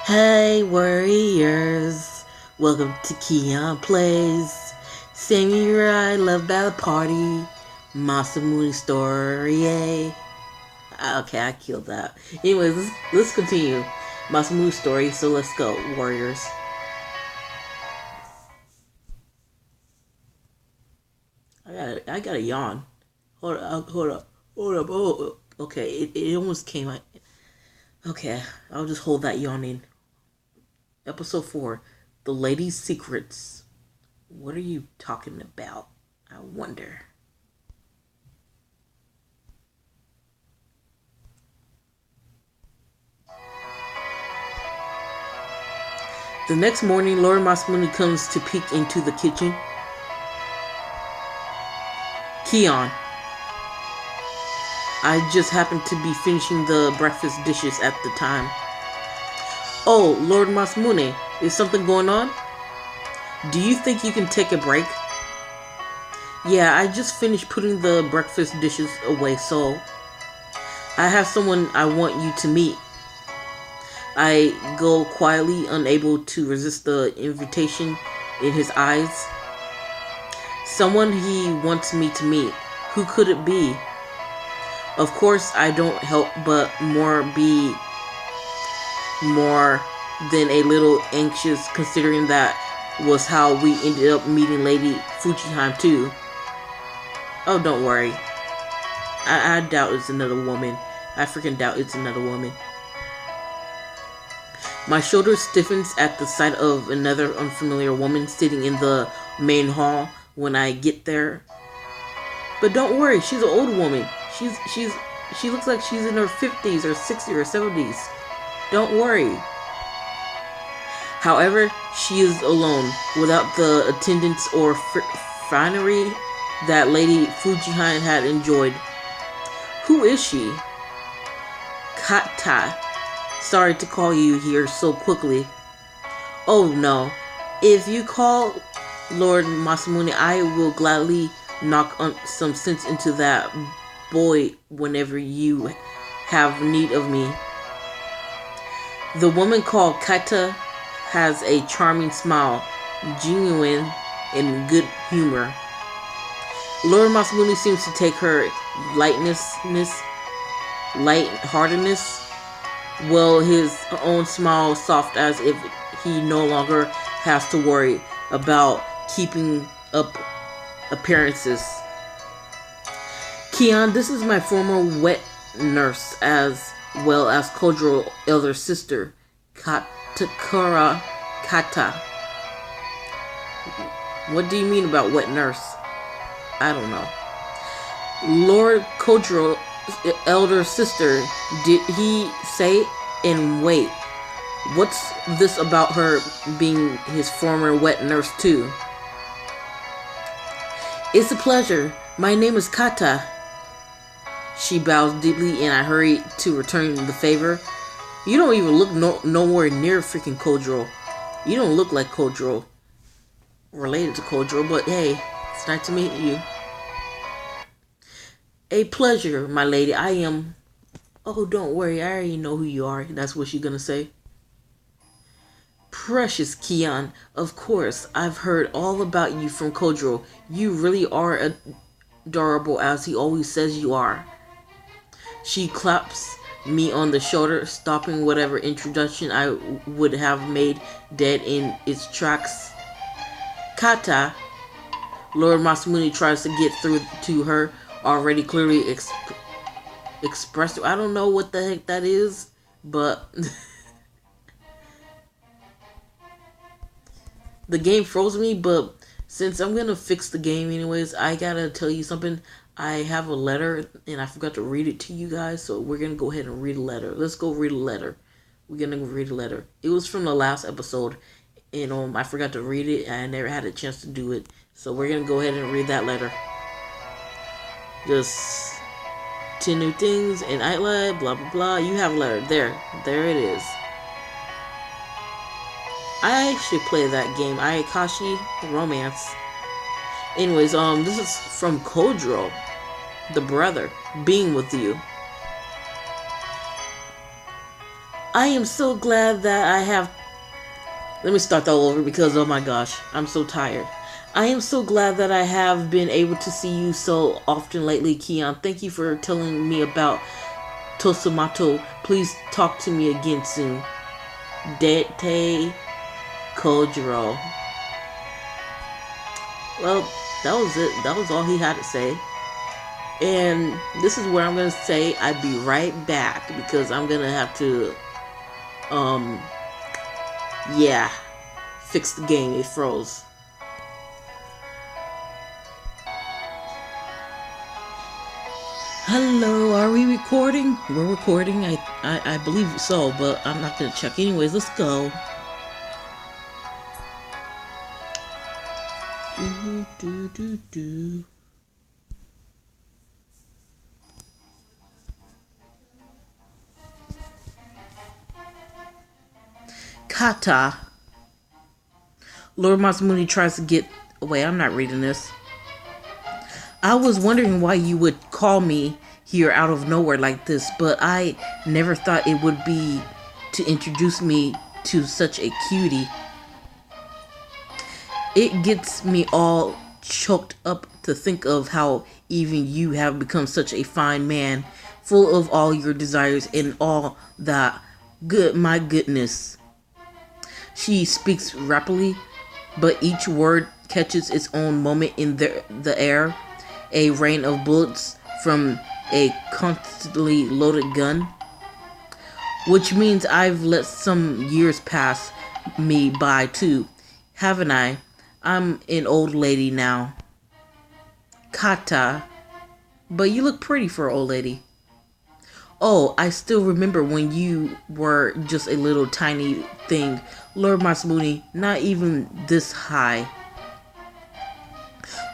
Hey warriors, welcome to Keon Plays Samurai Love Battle Party masamune story. Yay. Okay, I killed that. Anyways, let's continue masamune story. So let's go, warriors. I got a yawn. Hold up. Oh, okay. It almost came out. Okay, I'll just hold that yawning. Episode 4, The Lady's Secrets. What are you talking about? I wonder. The next morning, Lord Masamune comes to peek into the kitchen. Keon, I just happened to be finishing the breakfast dishes at the time. Oh, Lord Masamune, is something going on? Do you think you can take a break? Yeah, I just finished putting the breakfast dishes away, so I have someone I want you to meet. I go quietly, unable to resist the invitation in his eyes. Someone he wants me to meet. Who could it be? Of course, I don't help but be more than a little anxious, considering that was how we ended up meeting Lady Fujihime too. Oh, don't worry. I doubt it's another woman. I freaking doubt it's another woman. My shoulder stiffens at the sight of another unfamiliar woman sitting in the main hall when I get there. But don't worry, she's an old woman. She looks like she's in her 50s or 60s or 70s. Don't worry. However, she is alone, without the attendance or finery that Lady Fujihime had enjoyed. Who is she? Kata. Sorry to call you here so quickly. Oh no. If you call Lord Masamune, I will gladly knock some sense into that boy whenever you have need of me. The woman called Kata has a charming smile, genuine and good humor. Lord Masamune seems to take her lightheartedness, well, his own smile soft as if he no longer has to worry about keeping up appearances. Keon, this is my former wet nurse as well as Kojiro's elder sister, Katakura Kata. What do you mean about wet nurse? I don't know. Lord Kojiro's elder sister, did he say? And wait, what's this about her being his former wet nurse too? It's a pleasure. My name is Kata. She bows deeply and I hurry to return the favor. You don't even look nowhere near freaking Kojiro. You don't look like Kojiro. Related to Kojiro, but hey, it's nice to meet you. A pleasure, my lady. I am... Oh, don't worry. I already know who you are. That's what she's gonna say. Precious Keon. Of course, I've heard all about you from Kojiro. You really are adorable as he always says you are. She claps me on the shoulder, stopping whatever introduction I would have made dead in its tracks. Kata, Lord Masamune tries to get through to her, already clearly expressed. I don't know what the heck that is, but the game froze me, but since I'm gonna fix the game anyways, I gotta tell you something. I have a letter, and I forgot to read it to you guys, so we're going to go ahead and read a letter. Let's go read a letter. We're going to read a letter. It was from the last episode, and I forgot to read it, and I never had a chance to do it. So we're going to go ahead and read that letter. Just 10 new things, and outlet, blah, blah, blah. You have a letter. There it is. I should play that game. Ayakashi Romance. Anyways, this is from Kojiro, the brother, being with you. I am so glad that I have. Let me start that all over because oh my gosh, I'm so tired. I am so glad that I have been able to see you so often lately, Keon. Thank you for telling me about Tosumato. Please talk to me again soon. Dete Kojiro. Well, that was it. That was all he had to say. And this is where I'm going to say I'd be right back because I'm going to have to, yeah, fix the game. It froze. Hello, are we recording? We're recording. I believe so, but I'm not going to check. Anyways, let's go. Do. Kata. Lord Masamune tries to get away. I'm not reading this. I was wondering why you would call me here out of nowhere like this, but I never thought it would be to introduce me to such a cutie. It gets me all choked up to think of how even you have become such a fine man, full of all your desires and all that. My goodness. She speaks rapidly, but each word catches its own moment in the air. A rain of bullets from a constantly loaded gun. Which means I've let some years pass me by too, haven't I? I'm an old lady now. Kata. But you look pretty for an old lady. Oh, I still remember when you were just a little tiny thing. Lord Masamune, not even this high.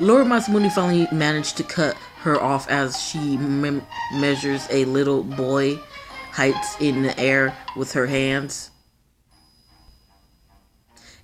Lord Masamune finally managed to cut her off as she measures a little boy heights in the air with her hands.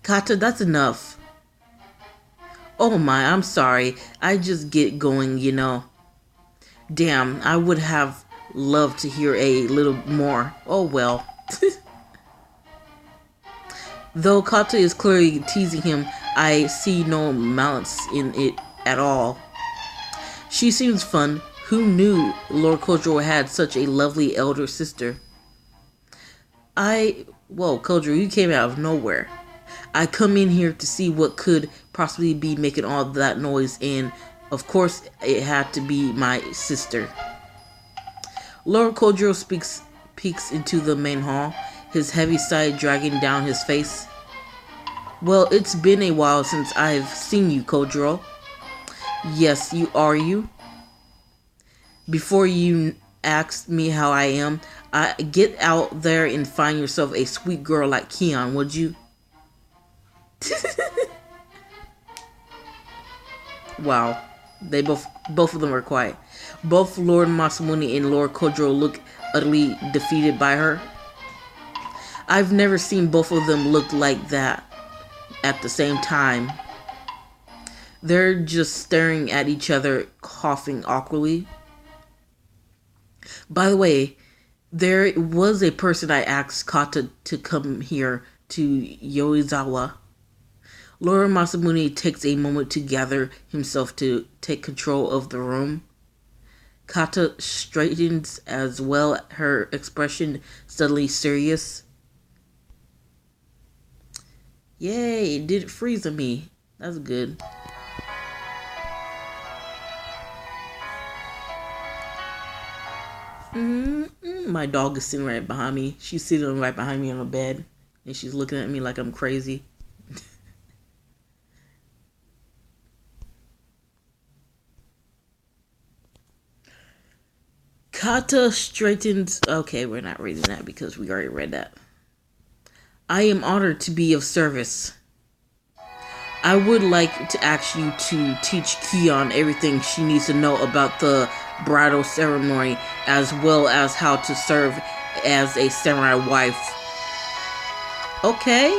Kata, that's enough. Oh my, I'm sorry. I just get going, you know. Damn, I would have loved to hear a little more. Oh well. Though Kata is clearly teasing him, I see no malice in it at all. She seems fun. Who knew Lord Kojiro had such a lovely elder sister? Whoa, Kojiro, you came out of nowhere. I come in here to see what could possibly be making all that noise, and of course it had to be my sister. Lord Kojiro peeks into the main hall, his heavy sigh dragging down his face. Well, it's been a while since I've seen you, Kojiro. Yes, you are you? Before you ask me how I am, get out there and find yourself a sweet girl like Keon, would you? Wow, they both of them are quiet. Both Lord Masamune and Lord Kojiro look utterly defeated by her. I've never seen both of them look like that at the same time. They're just staring at each other, coughing awkwardly. By the way, there was a person I asked Kata to come here to Yoizawa. Lord Masamune takes a moment to gather himself to take control of the room. Kata straightens as well, her expression suddenly serious. Yay, it didn't freeze on me. That's good. My dog is sitting right behind me. She's sitting right behind me on the bed. And she's looking at me like I'm crazy. Kata straightens... Okay, we're not reading that because we already read that. I am honored to be of service. I would like to ask you to teach Keon everything she needs to know about the bridal ceremony, as well as how to serve as a samurai wife. Okay.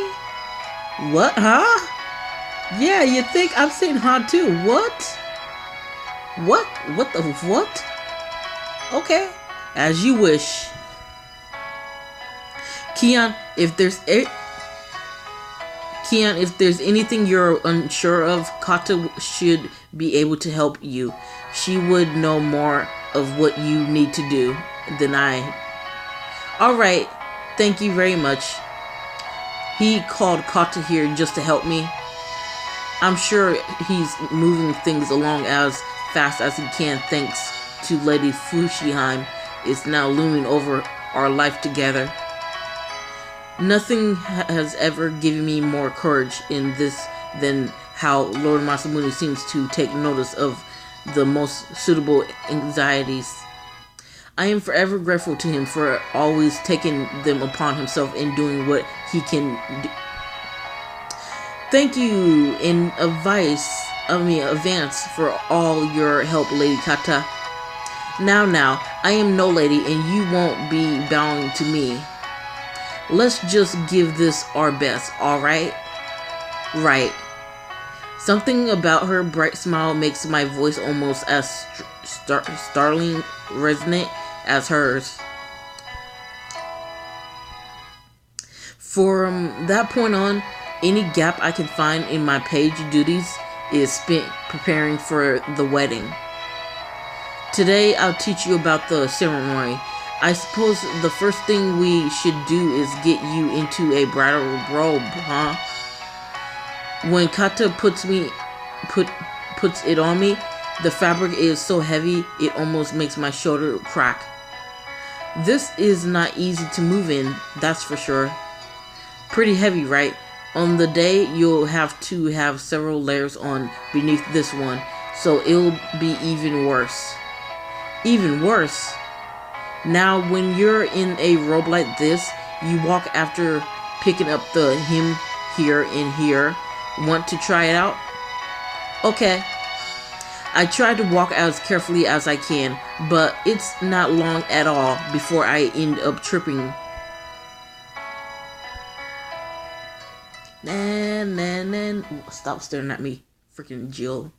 What, huh? Yeah, you think I'm saying huh too. What? What the what? Okay. As you wish. Keon, if there's Keon, if there's anything you're unsure of, Kata should be able to help you. She would know more of what you need to do than I. Alright, thank you very much. He called Kata here just to help me. I'm sure he's moving things along as fast as he can thanks to Lady Fushihime is now looming over our life together. Nothing has ever given me more courage in this than how Lord Masamune seems to take notice of the most suitable anxieties. I am forever grateful to him for always taking them upon himself and doing what he can do. Thank you in advance for all your help, Lady Kata. Now, I am no lady and you won't be bowing to me. Let's just give this our best, alright? Right. Something about her bright smile makes my voice almost as startling resonant as hers. From that point on, any gap I can find in my page duties is spent preparing for the wedding. Today, I'll teach you about the ceremony. I suppose the first thing we should do is get you into a bridal robe, huh? When Kata puts it on me, the fabric is so heavy it almost makes my shoulder crack. This is not easy to move in, that's for sure. Pretty heavy, right? On the day, you'll have to have several layers on beneath this one, so it'll be even worse. Even worse? Now, when you're in a robe like this, you walk after picking up the hem here and here. Want to try it out? Okay. I try to walk as carefully as I can, but it's not long at all before I end up tripping. Stop staring at me, freaking Jill.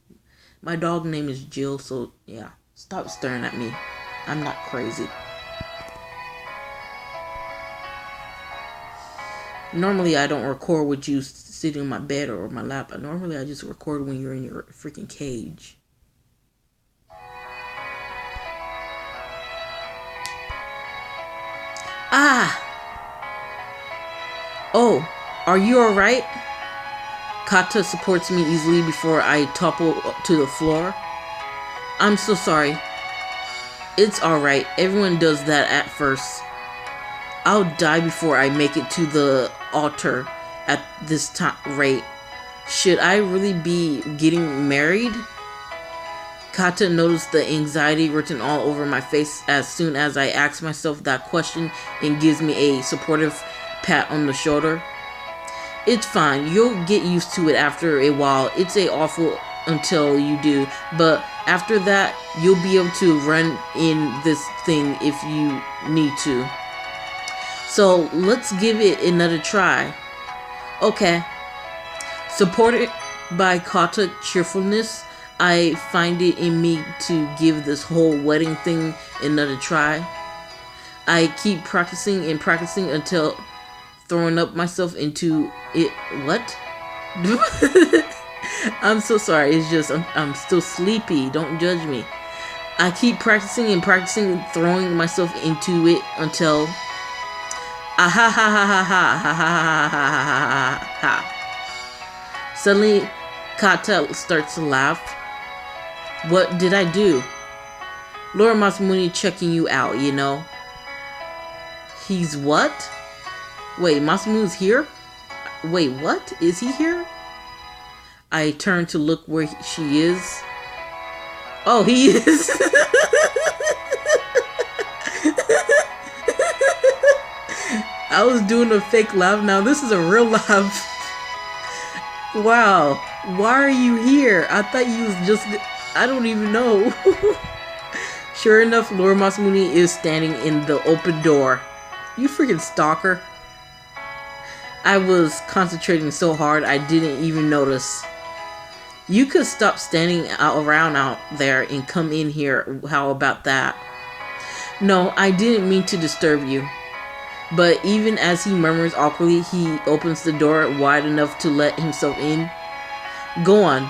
My dog name is Jill, so yeah. Stop staring at me. I'm not crazy. Normally, I don't record with you sitting in my bed or my lap. Normally, I just record when you're in your freaking cage. Ah! Oh, are you alright? Kata supports me easily before I topple to the floor. I'm so sorry. It's alright. Everyone does that at first. I'll die before I make it to the altar at this rate. Should I really be getting married? Kata noticed the anxiety written all over my face as soon as I ask myself that question and gives me a supportive pat on the shoulder. It's fine. You'll get used to it after a while. It's awful until you do, but after that, you'll be able to run in this thing if you need to. So let's give it another try. Okay. Supported by Kata cheerfulness, I find it in me to give this whole wedding thing another try. I keep practicing and practicing until throwing up myself into it. What? I'm so sorry. It's just I'm still sleepy. Don't judge me. I keep practicing and practicing, throwing myself into it until ah ha ha ha ha ha ha ha ha ha ha. Suddenly, Kata starts to laugh. What did I do? Lord Masamune checking you out, you know. He's what? Wait, Masamune's here? Wait, what? Is he here? I turn to look where she is. Oh, he is. I was doing a fake laugh. Now this is a real laugh. Wow. Why are you here? I thought you was just... I don't even know. Sure enough, Lord Masamune is standing in the open door. You freaking stalker. I was concentrating so hard I didn't even notice. You could stop standing around out there and come in here. How about that? No, I didn't mean to disturb you. But even as he murmurs awkwardly, he opens the door wide enough to let himself in. Go on.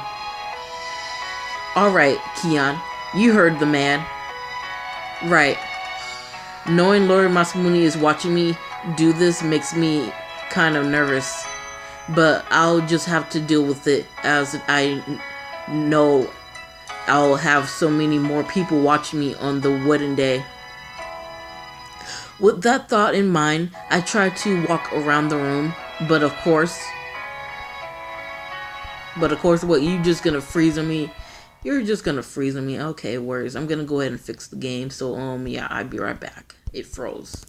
Alright, Kion. You heard the man. Right. Knowing Lord Masamune is watching me do this makes me kind of nervous. But I'll just have to deal with it, as I know I'll have so many more people watching me on the wedding day. With that thought in mind, I try to walk around the room, but of course, what, you just gonna freeze on me? You're just gonna freeze on me? Okay, worries. I'm gonna go ahead and fix the game. So, yeah, I'll be right back. It froze.